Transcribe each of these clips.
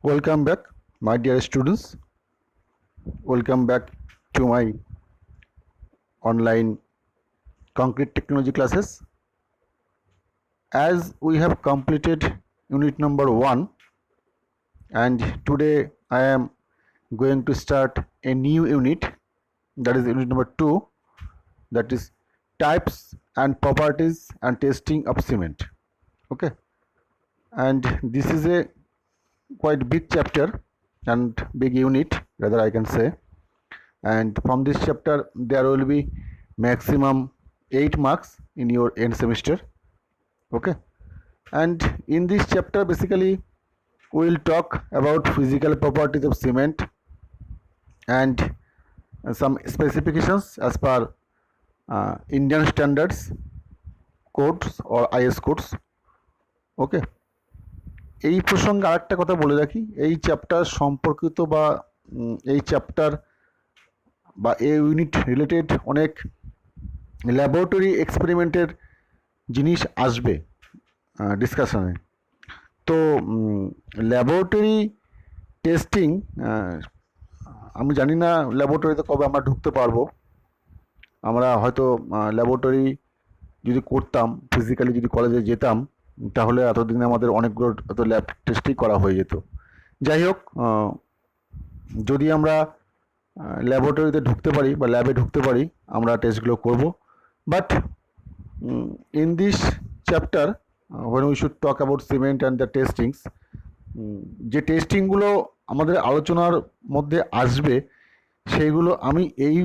Welcome back, my dear students. Welcome back to my online concrete technology classes. As we have completed unit number 1, and today I am going to start a new unit, that is unit number 2, that is types and properties and testing of cement. Okay, and this is a quite big chapter and big unit, rather I can say. And from this chapter there will be maximum 8 marks in your end semester. Okay, and in this chapter basically we will talk about physical properties of cement and some specifications as per Indian standards codes or IS codes. Okay, এই প্রসঙ্গে আরেকটা কথা বলে রাখি, এই chapter সম্পর্কিত বা এই চ্যাপ্টার বা এই ইউনিট রিলেটেড অনেক ল্যাবরেটরি এক্সপেরিমেন্টের জিনিস আসবে ডিসকাশনে। তো ল্যাবরেটরি টেস্টিং আমি জানি না ল্যাবরেটরিতে কবে আমরা ঢুকতে পারবো। আমরা হয়তো ল্যাবরেটরি যদি করতাম, ফিজিক্যালি যদি কলেজে যেতাম, তাহলে এতদিনে আমাদের অনেকগুলো এত ল্যাব টেস্টই করা হয়ে যেত। যাই হোক, যদি আমরা ল্যাবরেটরিতে ঢুকতে পারি বা ল্যাবে ঢুকতে পারি, আমরা টেস্টগুলো করব। But in this chapter when we should talk about cement and the testings, যে টেস্টিংগুলো আমাদের আলোচনার মধ্যে আসবে সেইগুলো আমি এই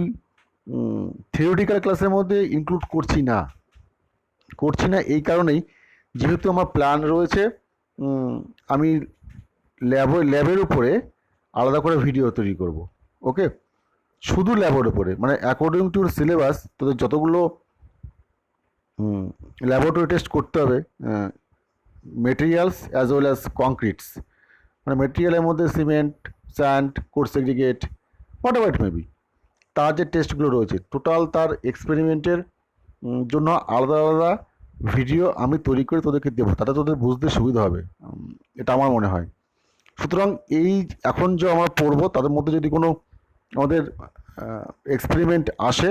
থিওরিটিক্যাল ক্লাসের মধ্যে ইনক্লুড করছি না এই কারণেই, যেহেতু আমার প্ল্যান রয়েছে আমি ল্যাবের উপরে আলাদা করে ভিডিও তৈরি করব। ওকে, শুধু ল্যাবের উপরে, মানে অ্যাকর্ডিং টু সিলেবাস তোদের যতগুলো ল্যাবরেটরি টেস্ট করতে হবে, materials as well as concretes, মানে মেটেরিয়ালের মধ্যে cement, sand, coarse aggregate, whatever it maybe, তার যে টেস্টগুলো রয়েছে টোটাল তার এক্সপেরিমেন্টের জন্য আলাদা আলাদা ভিডিও আমি তৈরি করে তোদেরকে দেবো, তাতে তোদের বুঝতে সুবিধা হবে, এটা আমার মনে হয়। সুতরাং এই এখন যে আমরা পড়বো তাদের মধ্যে যদি কোনো আমাদের এক্সপেরিমেন্ট আসে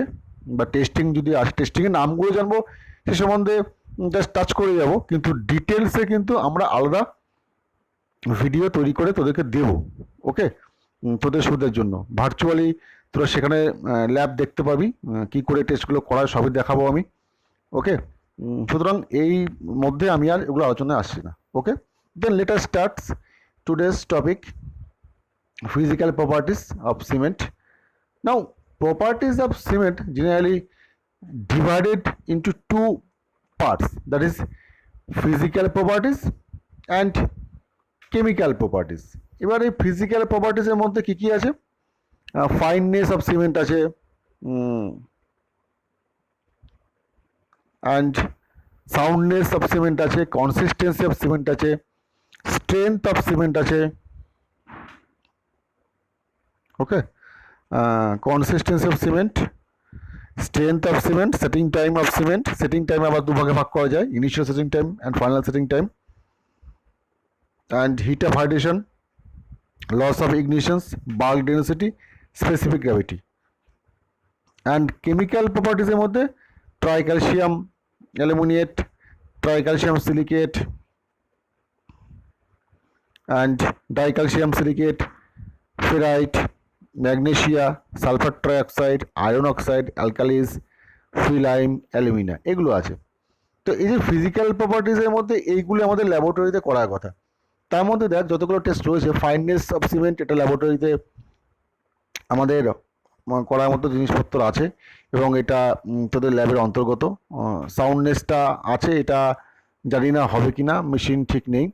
বা টেস্টিং যদি আসে, টেস্টিংয়ের নামগুলো জানবো, সে সম্বন্ধে জাস্ট টাচ করে যাব, কিন্তু ডিটেলসে কিন্তু আমরা আলাদা ভিডিও তৈরি করে তোদেরকে দেব। ওকে, তোদের সুবিধার জন্য ভার্চুয়ালি তোরা সেখানে ল্যাব দেখতে পাবি, কি করে টেস্টগুলো করায় সবই দেখাবো আমি। ওকে, সুতরাং এই মধ্যে আমি আর এগুলো আলোচনায় আসছি না। Okay, then let us start today's topic, physical properties of cement. Now, properties of cement generally divided into two parts, that is physical properties and chemical properties. এবার এই ফিজিক্যাল প্রপার্টিসের মধ্যে কি কি আছে? ফাইননেস অফ সিমেন্ট আছে, and soundness of cement আছে, consistency of cement আছে, strength of cement আছে। Okay, consistency of cement, strength of cement, setting time of cement, setting time আবার দুভাগে ভাগ করা যায়, initial setting time and final setting time, and heat of hydration, loss of ignitions, bulk density, specific gravity. And chemical প্রপার্টিসের মধ্যে tricalcium aluminate, tricalcium silicate and dicalcium silicate, ferrite, magnesia, sulphur trioxide, iron oxide, alkalis, free lime, alumina, এগুলো আছে। তো এই যে physical প্রপার্টিসের মধ্যে এইগুলো আমাদের ল্যাবরেটরিতে করার কথা। তার মধ্যে দেখ যতগুলো টেস্ট রয়েছে, ফাইননেস অফ সিমেন্ট এটা ল্যাবরেটরিতে আমাদের করার মতো জিনিসপত্র আছে এবং এটা তোদের ল্যাবের অন্তর্গত। সাউন্ডনেসটা আছে, এটা জানি না হবে কি না, মেশিন ঠিক নেই।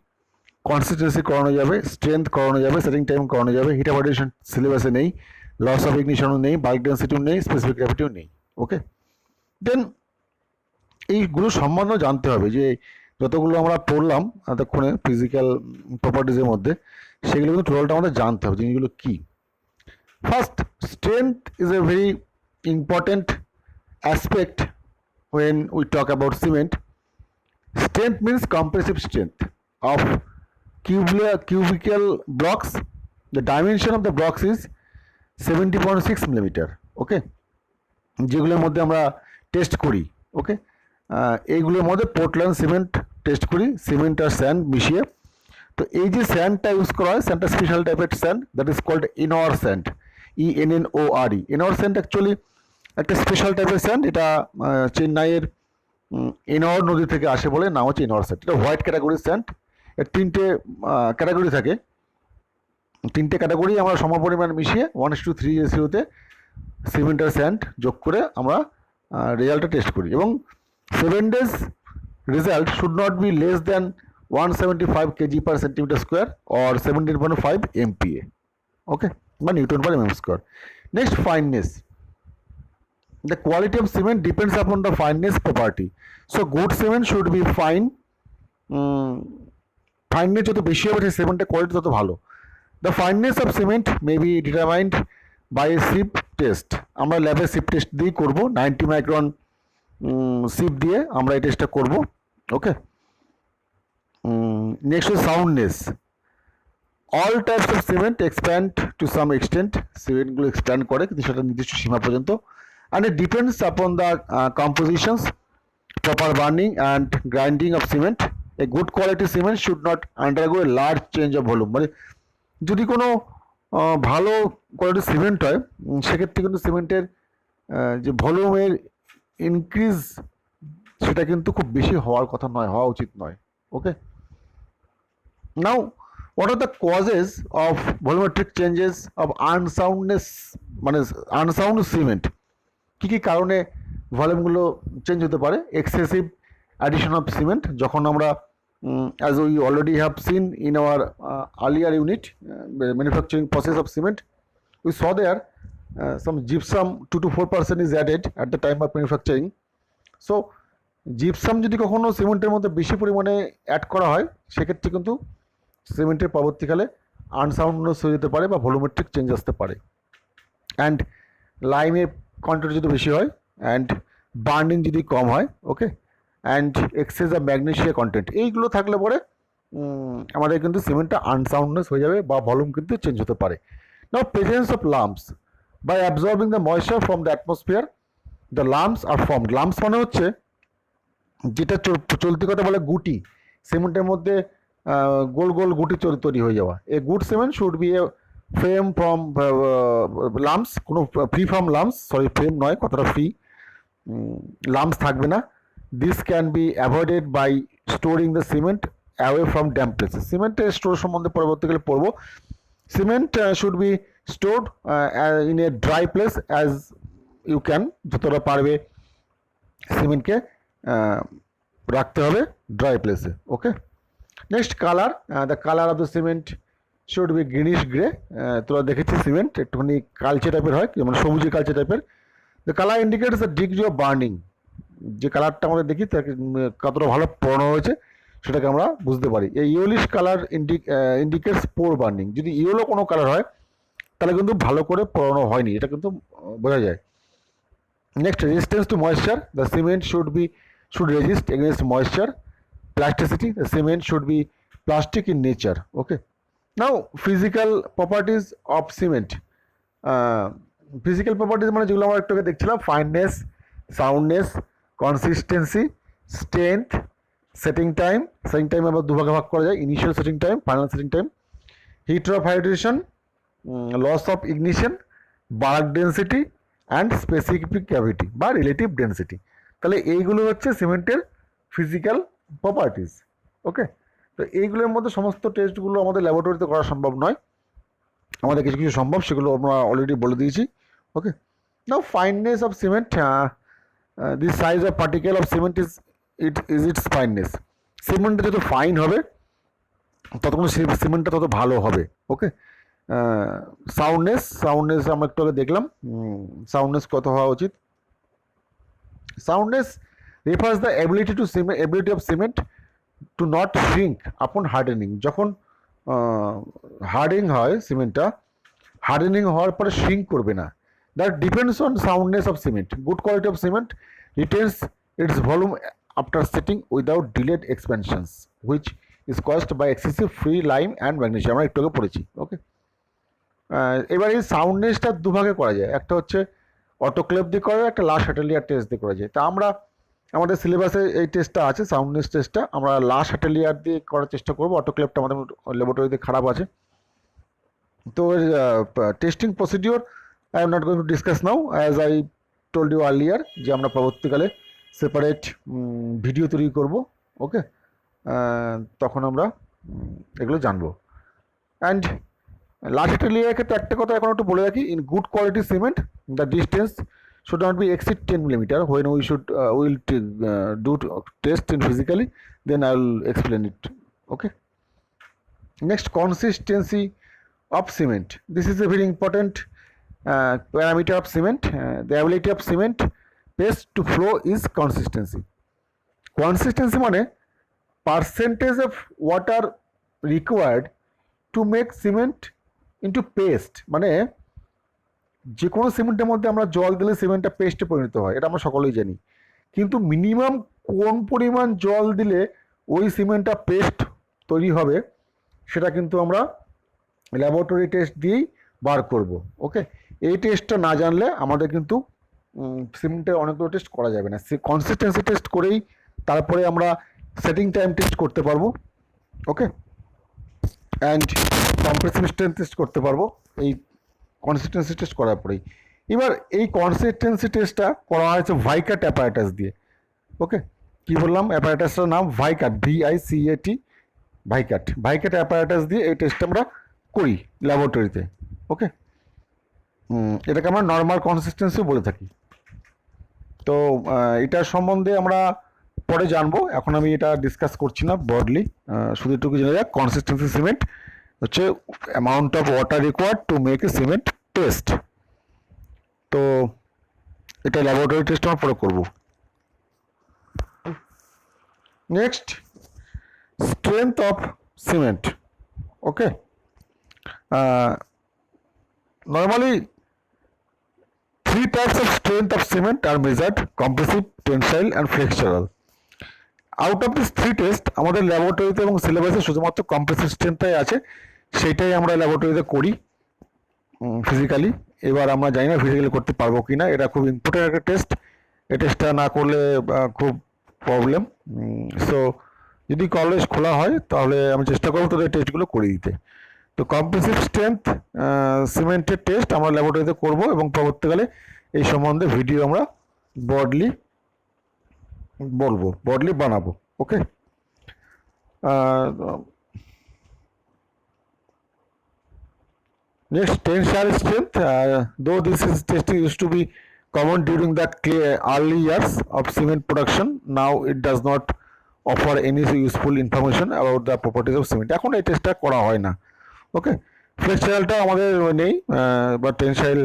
কনসিস্টেন্সি করানো যাবে, স্ট্রেংথ করানো যাবে, সেটিং টাইম করানো যাবে, হিট অফ হাইড্রেশন সিলেবাসে নেই, লস অফ ইগনিশনও নেই, বাল্ক ডেন্সিটিও নেই, স্পেসিফিক গ্র্যাভিটিও নেই। ওকে, দেন এইগুলো সম্বন্ধেও জানতে হবে, যে যতগুলো আমরা পড়লাম এতক্ষণে ফিজিক্যাল প্রপার্টিসের মধ্যে, সেগুলো কিন্তু টোটালটা আমাদের জানতে হবে জিনিসগুলো কী। First, strength is a very important aspect when we talk about cement. Strength means compressive strength of cubical blocks, the dimension of the blocks is 70.6 millimeter. Okay, যেগুলোর মধ্যে আমরা টেস্ট করি, ওকে, এইগুলোর মধ্যে পোর্টল্যান্ড সিমেন্ট টেস্ট করি, cement আর sand মিশিয়ে। তো এই যে স্যান্ডটা ইউজ করা হয়, স্যান্ডটা স্পেশাল টাইপের sand, that is called Ennore sand, ENNORE। Ennore sand actually একটা স্পেশাল টাইপের স্যান্ড, এটা চেন্নাইয়ের ইনর নদী থেকে আসে বলে নাম হচ্ছে ইনর স্যান্ড। এটা হোয়াইট ক্যাটাগরির স্যান্ড। এর তিনটে ক্যাটাগরি থাকে, তিনটে ক্যাটাগরি আমরা সমপরিমাণ মিশিয়ে 1:3 রেশিওতে সিমেন্ট আর স্যান্ড যোগ করে আমরা রেজাল্টটা টেস্ট করি, এবং 7 days result should not be less than 175 kg per centimeter square or 17.5 MPa, okay, বা Newton per mm square. Next, fineness. The quality of cement depends upon the fineness property. So good cement should be fine. Fineness যত বেশি হবে সিমেন্টের quality তত ভালো। The fineness of cement may be determined by a sieve test. আমরা ল্যাবে sheep test দিয়ে করব, 90 মাইক্রন সিপ দিয়ে আমরা এই টেস্টটা করব, ওকে। নেক্সট হচ্ছে soundness. All types of cement expand to some extent, সিমেন্টগুলো এক্সপ্যান্ড করে কিন্তু সেটা নির্দিষ্ট সীমা পর্যন্ত, and it depends upon the compositions, proper burning and grinding of cement. A good quality cement should not undergo a large change of volume. মানে যদি কোনো ভালো কোয়ালিটির সিমেন্ট হয় সেক্ষেত্রে কিন্তু সিমেন্টের যে ভলিউমের ইনক্রিজ সেটা কিন্তু খুব বেশি হওয়ার কথা নয়, হওয়া উচিত নয়, ওকে। নাও what are the causes of volumetric changes of unsoundness, মানে আনসাউন্ড সিমেন্ট? কী কারণে ভলিউমগুলো চেঞ্জ হতে পারে? এক্সেসিভ অ্যাডিশন অফ সিমেন্ট, যখন আমরা as we already have seen in our earlier unit, manufacturing process of cement, we saw there some gypsum 2 to 4% is added at the time of manufacturing. So gypsum যদি কখনো সিমেন্টের মধ্যে বেশি পরিমাণে add করা হয় সেক্ষেত্রে কিন্তু সিমেন্টের পরবর্তীকালে আনসাউন্ডনেস হয়ে যেতে পারে বা ভলিউমেট্রিক চেঞ্জ আসতে পারে। অ্যান্ড লাইমের কন্টেন্ট যদি বেশি হয়, অ্যান্ড বার্নিং যদি কম হয়, okay, and excess of magnesia content, এইগুলো থাকলে পরে আমাদের কিন্তু সিমেন্টটা আনসাউন্ডনেস হয়ে যাবে বা ভলিউম কিন্তু চেঞ্জ হতে পারে। Now presence of lumps, by absorbing the moisture from the atmosphere the lumps are formed. Lumps মানে হচ্ছে যেটা চলতি কথা বলে গুটি, সিমেন্টের মধ্যে গোল গোল গুটি তৈরি হয়ে যাওয়া। A good cement should be a frame from lumps, কোনো free from lumps, sorry frame নয়, কতটা ফ্রি, লাম্পস থাকবে না। This can be avoided by storing the cement away from damp places. সিমেন্টের স্টোর সম্বন্ধে পরবর্তীকালে পড়বো। Cement should be stored in a dry place as you can, যতটা পারবে সিমেন্টকে রাখতে হবে ড্রাই প্লেসে, okay. Next colour, the colour of the cement should B greenish grey. তোরা দেখেছি সিমেন্ট একটুখানি কালচে টাইপের হয়, যেমন সবুজে কালচে টাইপের। The colour indicates the degree of burning, যে কালারটা আমরা দেখি তাকে কতটা ভালো পোড়ানো হয়েছে সেটাকে আমরা বুঝতে পারি। এই ইয়েলোইশ কালার ইন্ডিকেটস পোর বার্নিং। যদি ইয়েলো কোনো কালার হয় তাহলে কিন্তু ভালো করে পোড়ানো হয়নি, এটা কিন্তু বোঝা যায়। Next, resistance to moisture, the cement should resist against moisture. Plasticity, the cement should be plastic in nature, okay. Now physical properties of cement. Physical properties মানে যেগুলো আমরা একটু আগে দেখছিলাম, fineness, soundness, consistency, strength, setting time. Setting time আমরা দুভাগে ভাগ করা যায়, initial setting time, final setting time. Heat of hydration, loss of ignition, bulk density and specific gravity বা রিলেটিভ ডেন্সিটি। তাহলে এইগুলো হচ্ছে সিমেন্টের ফিজিক্যাল প্রপার্টিজ, ওকে। তো এইগুলোর মধ্যে সমস্ত টেস্টগুলো আমাদের ল্যাবরেটরিতে করা সম্ভব নয়, আমাদের কিছু কিছু সম্ভব, সেগুলো আমরা অলরেডি বলে দিয়েছি, okay. Now fineness of cement, the size of particle of cement is its fineness. সিমেন্টটা যত ফাইন হবে ততক্ষণ সিমেন্টটা তত ভালো হবে, ওকে। সাউন্ডনেস আমরা একটু আগে দেখলাম, সাউন্ডনেস কত হওয়া উচিত। Soundness refers the ability of cement to not shrink upon hardening. যখন হার্ডিং হয় সিমেন্টটা, হার্ডেনিং হওয়ার পরে shrink করবে না। That depends on soundness of cement. Good quality of cement retains its volume after setting without delayed expansions, which is caused by excessive free lime and magnesium, আমরা একটু আগে পড়েছি। ওকে, এবার এই সাউন্ডনেসটা দুভাগে করা যায়, একটা হচ্ছে অটোক্লেভ দিয়ে করা যায়, একটা লাশ হ্যাটেলিয়ার টেস্ট দিয়ে করা যায়। তা আমরা আমাদের সিলেবাসে এই টেস্টটা আছে, সাউন্ডনেস টেস্টটা আমরা লাশ হ্যাটেলিয়ার দিয়ে করার চেষ্টা করবো, অটোক্লেভটা আমাদের ল্যাবরেটরিতে খারাপ আছে। তো testing procedure I am not going to discuss now, as I told you earlier যে আমরা পরবর্তীকালে সেপারেট ভিডিও তৈরি করব। ওকে, তখন আমরা এগুলো জানবো। অ্যান্ড লাস্ট লেয়ারের ক্ষেত্রে একটা কথা এখন একটু বলে রাখি, in good quality cement the distance should not be exceed 10 millimeter. When we should will do test in physically, then I will explain it. Okay, next, consistency of cement. This is a very important parameter of cement. The ability of cement paste to flow is consistency. Consistency মানে percentage of water required to make cement into paste, মানে যে কোনো সিমেন্টের মধ্যে আমরা জল দিলে সিমেন্টটা পেস্টে পরিণত হয়, এটা আমরা সকলেই জানি। কিন্তু মিনিমাম কোন পরিমাণ জল দিলে ওই সিমেন্টটা পেস্ট তৈরি হবে সেটা কিন্তু আমরা ল্যাবরেটরি টেস্ট দিয়েই বার করব। ওকে, এই টেস্টটা না জানলে আমাদের কিন্তু সিমেন্টের অনেকগুলো টেস্ট করা যাবে না। কনসিস্টেন্সি টেস্ট করেই তারপরে আমরা সেটিং টাইম টেস্ট করতে পারবো। ওকে, অ্যান্ড কম্প্রেসিভ স্ট্রেন্থ টেস্ট করতে পারবো এই কনসিস্টেন্সি টেস্ট করার পরেই। এবার এই কনসিস্টেন্সি টেস্টটা করা হয়েছে ভাইকাট অ্যাপারেটাস দিয়ে। ওকে, কি বললাম, অ্যাপারেটাসটার নাম ভাইকাট, VICAT, ভাইকাট অ্যাপারেটাস দিয়ে এই টেস্টটা আমরা করি ল্যাবরেটরিতে। ওকে, এটাকে আমরা নর্মাল কনসিস্টেন্সিও বলে থাকি। তো এটার সম্বন্ধে আমরা পরে জানবো, এখন আমি এটা ডিসকাস করছি না ব্রডলি, শুধু একটু জেনে যাক। কনসিস্টেন্সি সিমেন্ট হচ্ছে amount of water required to make a cement paste. তো এটা ল্যাবরেটরি টেস্ট আমরা পরে করব। Next, strength of cement. Okay, normally 3 types of strength of cement are measured: compressive, tensile and flexural. Out of this 3 test আমাদের ল্যাবরেটরিতে এবং সিলেবাসে শুধুমাত্র কম্প্রেসিভ স্ট্রেংথটাই আছে, সেটাই আমরা ল্যাবরেটরিতে করি ফিজিক্যালি। এবার আমরা জানি না ফিজিক্যালি করতে পারবো কি না, এটা খুব ইম্পর্টেন্ট একটা টেস্ট। এই টেস্টটা না করলে খুব প্রবলেম। সো যদি কলেজ খোলা হয় তাহলে আমি চেষ্টা করবো তোদের টেস্টগুলো করে দিতে। তো কম্প্রেসিভ স্ট্রেংথ সিমেন্টের টেস্ট আমরা ল্যাবরেটরিতে করব এবং পরবর্তীকালে এই সম্বন্ধে ভিডিও আমরা ব্রডলি বানাবো। ওকে, next, tensile strength. Though this is testing used to be common during the early years of cement production, now it does not offer any useful information about the properties of cement. এখন এই টেস্টটা করা হয় না। ওকে, ফ্লেক্সুরালটা আমাদের নেই, বা tensile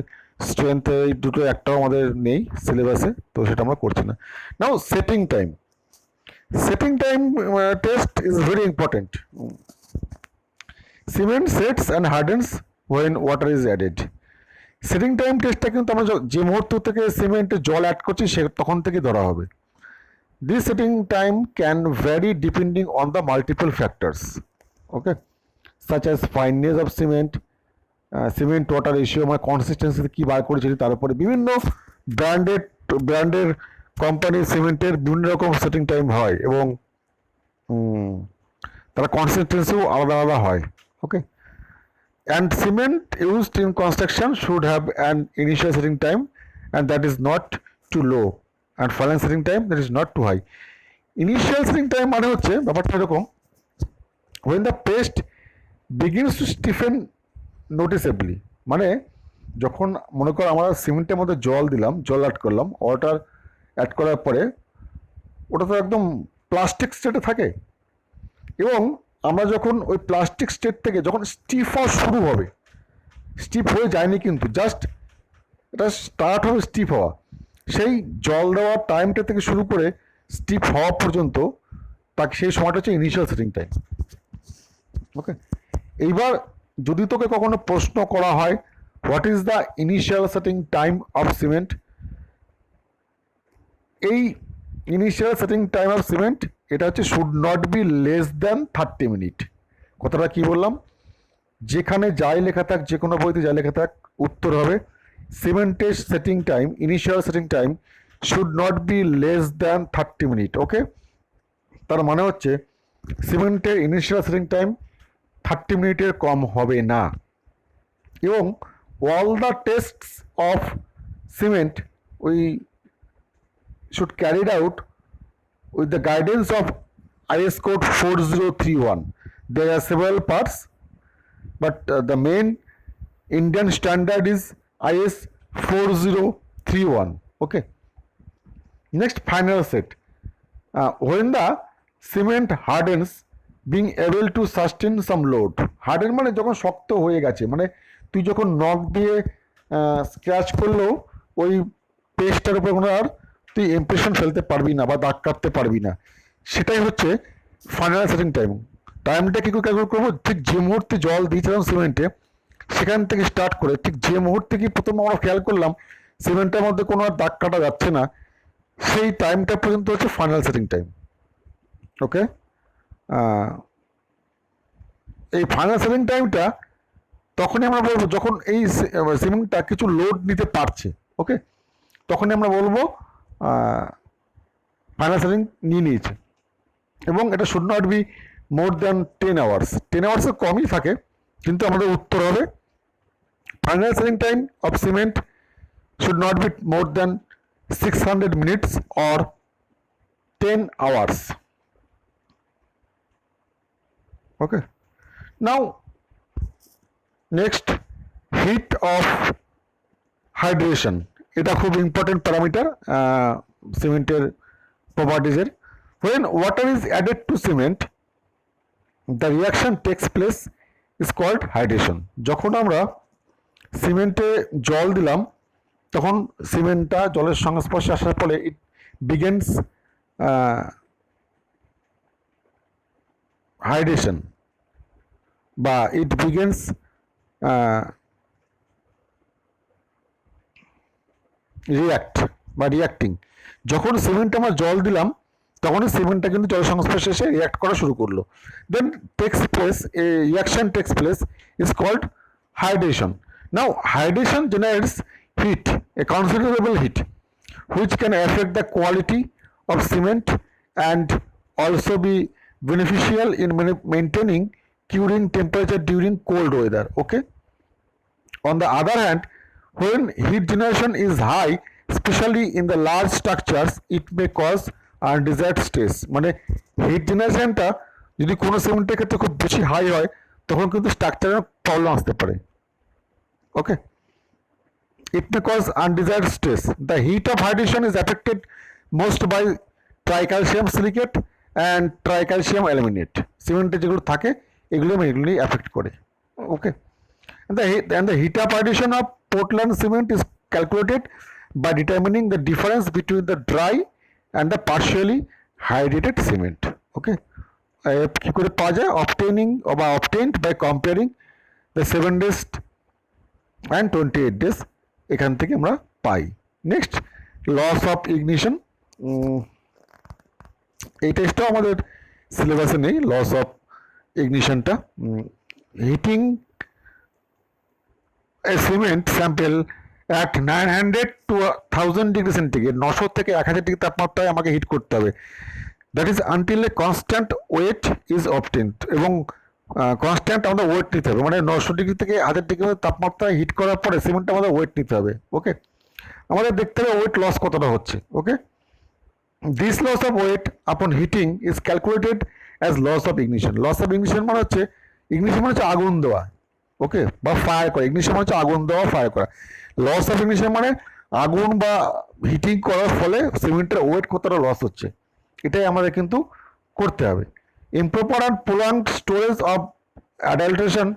strength, এই দুটো একটাও আমাদের নেই সিলেবাসে, তো সেটা আমরা করছি না। Now setting time test is very important. Cement sets and hardens when water is added. Setting time টেস্টটা কিন্তু আমরা যে মুহূর্ত থেকে সিমেন্টে জল অ্যাড করছি সে তখন থেকে ধরা হবে। This setting time can vary depending on the multiple factors. Okay, such as fineness of cement water ratio, মানে কনসিস্টেন্সিতে কী বার করেছি তার উপরে বিভিন্ন ব্র্যান্ডের কোম্পানির সিমেন্টের বিভিন্ন রকম সেটিং টাইম হয় এবং তার কনসিস্টেন্সিও আলাদা আলাদা হয়। ওকে, and cement used in construction should have an initial setting time and that is not too low, and final setting time that is not too high. Initial setting time মানে হচ্ছে ব্যাপারটা এরকম, when the paste begins to stiffen noticeably, মানে যখন মনে করো আমরা সিমেন্টের মধ্যে জল দিলাম, জল অ্যাড করলাম, ওয়াটার অ্যাড করার পরে ওটা তো একদম প্লাস্টিক স্টেটে থাকে এবং আমরা যখন ওই প্লাস্টিক স্টেট থেকে যখন স্টিফ হওয়া শুরু হবে, স্টিফ হয়ে যায়নি কিন্তু জাস্ট এটা স্টার্ট হবে স্টিফ হওয়া, সেই জল দেওয়ার টাইমটা থেকে শুরু করে স্টিফ হওয়া পর্যন্ত তাকে সেই সময়টা হচ্ছে ইনিশিয়াল সেটিং টাইম। ওকে, এইবার যদি তোকে কখনো প্রশ্ন করা হয় what is the initial setting time of cement, এই initial setting time of cement এটা হচ্ছে should not be less than 30 minute. কথাটা কি বললাম, যেখানে যাই লেখা থাক, যে কোনো বইতে যাই লেখা থাক, উত্তর হবে সিমেন্টের setting time, initial setting time should not be less than 30 minute. Okay, তার মানে হচ্ছে সিমেন্টের ইনিশিয়াল সেটিং টাইম 30 মিনিটের কম হবে না। এবং all the tastes of cement we should carried out with the guidance of IS code 4031. There are several parts, but the main Indian standard is IS 4031. Okay. Next, final set. When the cement hardens, being able to sustain some load. Harden মানে যখন শক্ত হয়ে গেছে, মানে তুই যখন নখ দিয়ে স্ক্র্যাচ করলেও ওই পেস্টটার উপরে কোনো আর তুই ইমপ্রেশন ফেলতে পারবি না বা দাগ কাটতে পারবি না, সেটাই হচ্ছে ফাইনাল সেটিং টাইম। টাইমটা কী করে ক্যালকুলেট করবো, ঠিক যে মুহূর্তে জল দিয়েছিলাম সিমেন্টে সেখান থেকে স্টার্ট করে ঠিক যে মুহূর্তে কি প্রথম আমরা খেয়াল করলাম সিমেন্টের মধ্যে কোনো আর দাগ কাটা যাচ্ছে না, সেই টাইমটা পর্যন্ত হচ্ছে ফাইনাল সেটিং টাইম। ওকে, এই ফাইনাল সেটিং টাইমটা তখনই আমরা বলবো যখন এই সিমেন্টটা কিছু লোড নিতে পারছে। ওকে, তখনই আমরা বলবো ফাইনাল সেটিং নিয়ে নিয়েছে। এবং এটা should not be more than 10 hours. 10 আওয়ার্সের কমই থাকে, কিন্তু আমাদের উত্তর হবে final setting time of cement should not be more than 600 minutes or 10 hours. Okay, now next, hit of hydration. এটা খুব ইম্পর্টেন্ট প্যারামিটার সিমেন্টের প্রপার্টিজের। when water is added to cement the reaction takes place is called hydration. যখন আমরা সিমেন্টে জল দিলাম তখন সিমেন্টটা জলের সংস্পর্শে আসার ফলে ইট বিগিনস হাইড্রেশন বা ইট বিগিনস রিয়াক্ট বা রিয়াক্টিং। যখন সিমেন্টে আমরা জল দিলাম তখনই সিমেন্টটা কিন্তু জলের সংস্পর্শে এসে রিয়াক্ট করা শুরু করলো। Then takes place a reaction takes place is called hydration. Now hydration generates heat, a considerable heat which can affect the quality of cement and also be beneficial in maintaining curing temperature during cold weather. Okay, on the other hand, when heat generation is high, especially in the large structures, it may cause undesired stress. মানে heat জেনারেশনটা যদি কোনো সিমেন্টের ক্ষেত্রে খুব বেশি high হয় তখন কিন্তু স্ট্রাকচারের প্রবলেম আসতে পারে। ওকে, it may cause undesired stress. The heat of hydration is affected most by tricalcium silicate and tricalcium aluminate. সিমেন্টে যেগুলো থাকে এগুলি এফেক্ট করে। ওকে, and the heat of hydration of Portland cement is calculated by determining the difference between the dry and the partially hydrated cement. Okay, কি করে পাওয়া যায়, obtained by comparing the 7 days and 28 days, এখান থেকে আমরা পাই। Next, loss of ignition. এই টেস্টটাও আমাদের সিলেবাসে নেই, লস অফ ইগনিশনটা। Heating a cement sample at 900 to 1000 degree centigrade, 900 থেকে 1000 ডিগ্রি তাপমাত্রায় আমাকে হিট করতে হবে। That is until a constant weight is obtained. এবং কনস্ট্যান্ট আমাদের ওয়েট নিতে হবে, মানে 900 ডিগ্রি থেকে 1000 ডিগ্রি তাপমাত্রায় হিট করার পরে সিমেন্টটা আমাদের ওয়েট নিতে হবে। ওকে, আমাদের দেখতে হবে ওয়েট লস কতটা হচ্ছে। Okay, this loss of weight upon heating is calculated as loss of ignition. Loss of ignition মানে হচ্ছে আগুন দেওয়া। ওকে, বা ফায়ার করা। ইগনিশন মানে হচ্ছে আগুন দেওয়া, ফায়ার করা। লস অফ ইগনিশন মানে আগুন বা হিটিং করার ফলে সিমেন্টের ওয়েট কতটা লস হচ্ছে, এটাই আমাদের কিন্তু করতে হবে। Improper and prolonged storage of adulteration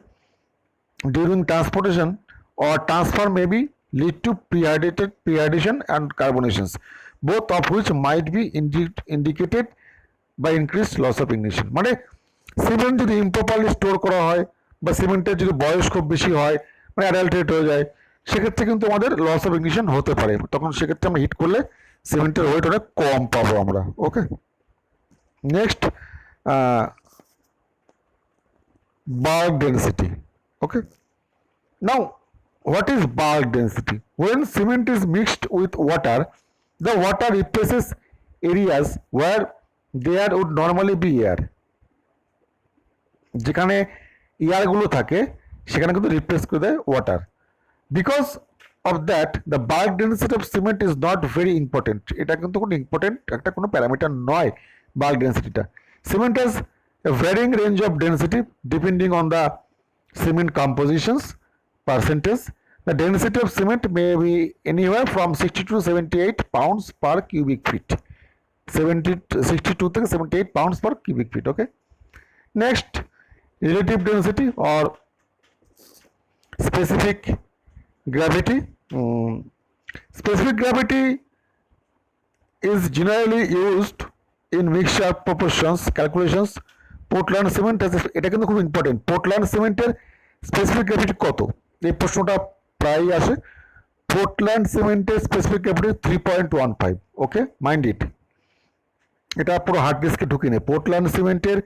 during transportation or transfer may be lead to prehydration and carbonations, both of which might be indicated by increased loss of ignition. মানে সিমেন্ট যদি ইমপ্রপারলি store করা হয় বা সিমেন্টের যদি বয়স খুব বেশি হয়, মানে অ্যাডাল্টারেট হয়ে যায়, সেক্ষেত্রে কিন্তু আমাদের লস অফ ইগনিশন হতে পারে। তখন সেক্ষেত্রে আমরা হিট করলে সিমেন্টের ওয়েট অনেক কম পাবো আমরা। ওকে, Next, bulk density. Okay. Now, what is bulk density? When cement is mixed with water, the water replaces areas where there would normally be air. যেখানে এয়ারগুলো থাকে সেখানে কিন্তু রিপ্লেস করে দেয় water. Because of that the bulk density of cement is not very important. এটা কিন্তু কোনো important একটা কোনো প্যারামিটার নয় বাল্ক ডেন্সিটিটা। Cement has a varying range of density depending on the cement compositions percentage. The density of cement may be anywhere from 60 to 78 pounds per cubic feet. 62 to 78 pounds per cubic feet. Okay. Next, relative density or specific gravity. Specific gravity is generally used in mixture proportions calculations. Portland cement এটা কিন্তু খুব important. Portland সিমেন্টের specific gravity কত, এই প্রশ্নটা প্রায়ই আসে। Portland সিমেন্টের specific gravity 3.15। Okay, mind it, এটা পুরো হার্ড ডিস্কে ঢুকিয়ে নেই। পোর্টল্যান্ড সিমেন্টের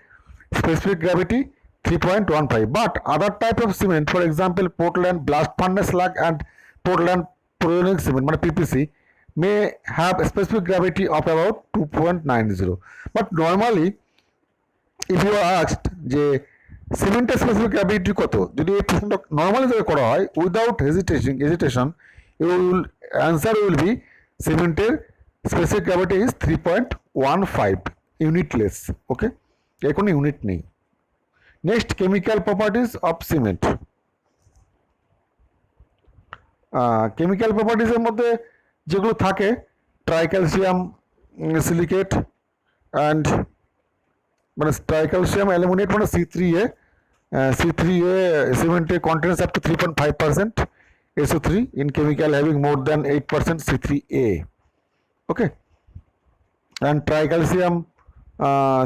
specific gravity 3.15, but other type of cement, for example Portland blast furnace slag and Portland pozzolanic cement মানে PPC may have specific gravity of about 2.90, but normally if you asked যে সিমেন্টের specific gravity কত, যদি এই প্রশ্নটা normally যদি করা হয় without hesitation will answer will be সিমেন্টের specific gravity is 3.15 unitless. Okay, এর কোনো ইউনিট নেই। Next, chemical properties of cement. Chemical প্রপার্টিজের মধ্যে যেগুলো থাকে ট্রাইক্যালসিয়াম সিলিকেট অ্যান্ড মানে ট্রাইক্যালসিয়াম অ্যালুমিনেট মানে C3A সিমেন্টে contains up to 3.5% SO3 in chemical having more than 8% C3A. Okay, and tricalcium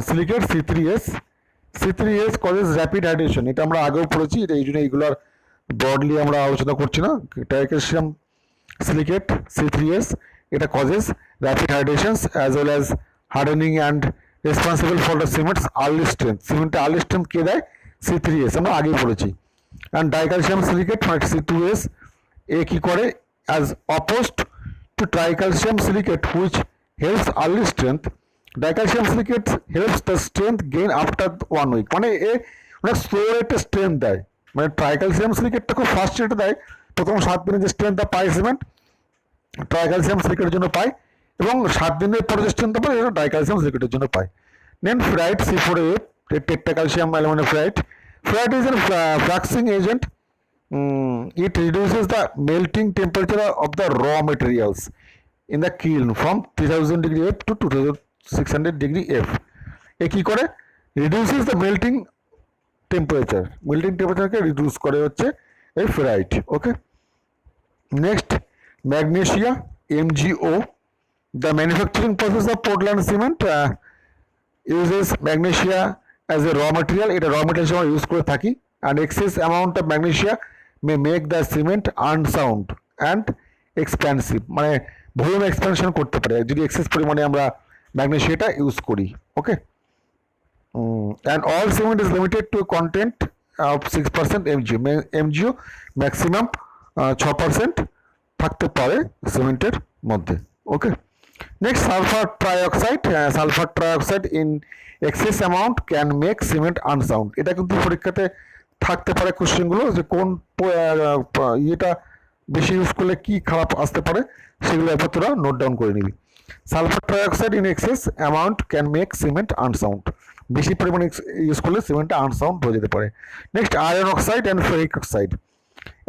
silicate C3S causes rapid hydration. এটা আমরা আগেও পড়েছি, এটা এই জন্য এইগুলোর ব্রডলি আমরা আলোচনা করছি না। ট্রাইক্যালসিয়াম silicate C3S এটা causes rapid hydrations as well as hardening and responsible for the cement's early strength. সিমেন্টের আর্লি স্ট্রেংথ কে দেয়? C3S, আমরা আগেই বলেছি। অ্যান্ড ডাইক্যালসিয়াম সিলিকেট মানে C2S এ কি করে? As opposed to tricalcium silicate which helps early strength, dicalcium silicate helps the strength gain after 1 week। মানে এ অনেক স্লো রেটে স্ট্রেংথ দেয়। মানে ট্রাইক্যালসিয়াম সিলিকেটটা খুব ফাস্ট রেটে দেয়, প্রথম 7 দিনে যে স্ট্রেংথটা পায় সিমেন্ট ট্রাইক্যালসিয়াম সিলিকেটের জন্য পায়, এবং 7 দিনের পরে যে স্ট্রেংথটা পায় এটা ডাইক্যালসিয়াম সিলিকেটের জন্য পায়। দেন fruit C4A tetracalcium aluminum ferrite. Ferrite is a fluxing agent. It reduces the melting temperature of the raw materials in the kiln from 3000 degree F to 2600 degree F. এ কি করে? reduces the melting temperature K reduce করে হচ্ছে এই ferrite. Okay, next magnesia MgO. The manufacturing process of Portland cement uses magnesia as a raw material. এটা raw material হিসেবে use করে থাকি, and excess amount of magnesia may make the cement unsound and expansive. মানে volume expansion করতে পারে যদি access পরিমাণে আমরা ম্যাগনেসিয়াটা ইউজ করি। ওকে, and all cement is limited to a content of 6% MgO maximum 6% থাকতে পারে সিমেন্টের মধ্যে। Okay, next sulphur trioxide. Sulphur trioxide in excess amount can make cement unsound. এটা কিন্তু পরীক্ষাতে থাকতে পারে কোশ্চেনগুলো, যে কোন ইয়েটা বেশি ইউজ করলে কি খারাপ আসতে পারে, সেগুলো এবার তোরা নোট ডাউন করে নিবি। Sulphur trioxide in excess amount can make cement unsound. বেশি পরিমাণে ইউজ করলে সিমেন্টটা আনসাউন্ড হয়ে যেতে পারে। Next iron oxide and ferric oxide.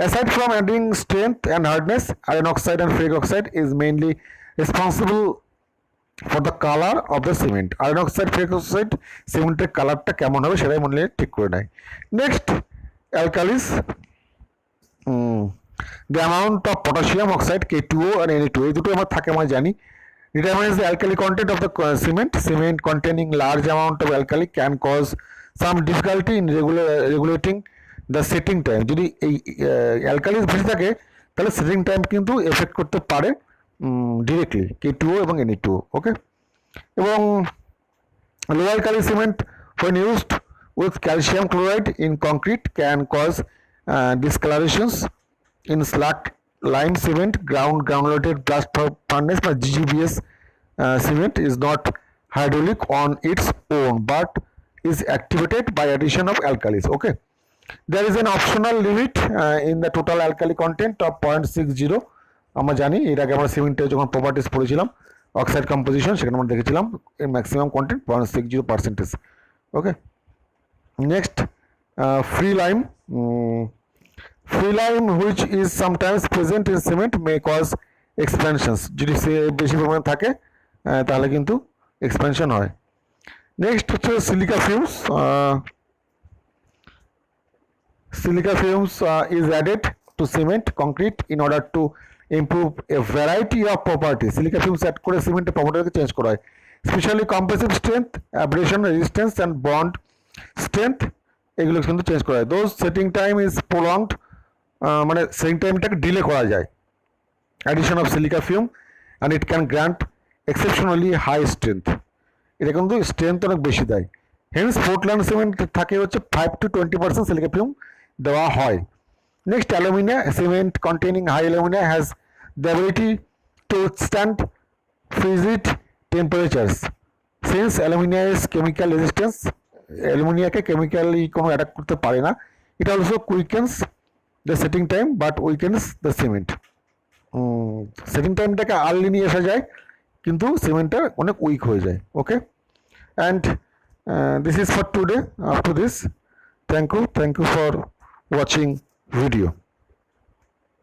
Aside from adding strength and hardness, iron oxide and ferric oxide is mainly responsible for the color of the cement. Iron oxide, ferric oxide সিমেন্টের কালারটা কেমন হবে সেটাই মনে ঠিক করে নেয়। Next অ্যালকালিস। The amount of potassium oxide K2O and Na2, এই দুটো আমার থাকে আমরা জানি। Determines the alkali content of the cement. Cement containing large amount of alkali can cause some difficulty in regulating the setting time. যদি এই অ্যালকালিস বেশি থাকে তাহলে সেটিং টাইম কিন্তু এফেক্ট করতে পারে ডিরেক্টলি K2O এবং Na2O। ওকে, এবং Low alkali cement, when used with calcium chloride in concrete, can cause discolorations. In slag lime cement, granulated blast furnace by GGBS cement is not hydraulic on its own but is activated by addition of alkalis. Okay, there is an optional limit in the total alkali content of 0.60. আমরা জানি এর আগে আমরা সিমেন্টের যখন properties পড়েছিলাম oxide composition সেখানে আমরা দেখেছিলাম এর maximum content 0.60%. Okay, next free lime. Free lime which is sometimes present in cement may cause expansions. যদি সে বেশি পরিমাণে থাকে তাহলে কিন্তু এক্সপেনশন হয়। নেক্সট হচ্ছে silica fumes. Silica fumes is added to cement concrete in order to improve a variety of properties. Silica fumes add করে সিমেন্টের প্রপার্টিকে চেঞ্জ করা হয়, specially compressive strength, abrasion resistance and bond strength, এগুলো কিন্তু change করা হয়। Those setting time is prolonged, মানে setting টাইমটাকে ডিলে করা যায়। Addition of silica fume and it can grant exceptionally high strength, এটা কিন্তু স্ট্রেংথ অনেক বেশি দেয়। হেন্স পোর্টল্যান্ড সিমেন্ট থাকে হচ্ছে 5 to 20% সিলিকা ফিউম দেওয়া হয়। Next alumina cement containing high alumina has the ability to withstand frigid temperatures since alumina is chemical resistance, অ্যালুমিনিয়াকে কেমিক্যালি কোনো অ্যাটাক করতে পারে না। It also quickens the setting time but weakens the cement. Setting টাইমটাকে early নিয়ে আসা যায় কিন্তু সিমেন্টটা অনেক উইক হয়ে যায়। Okay, and this is for today. Up to this, thank you for watching video.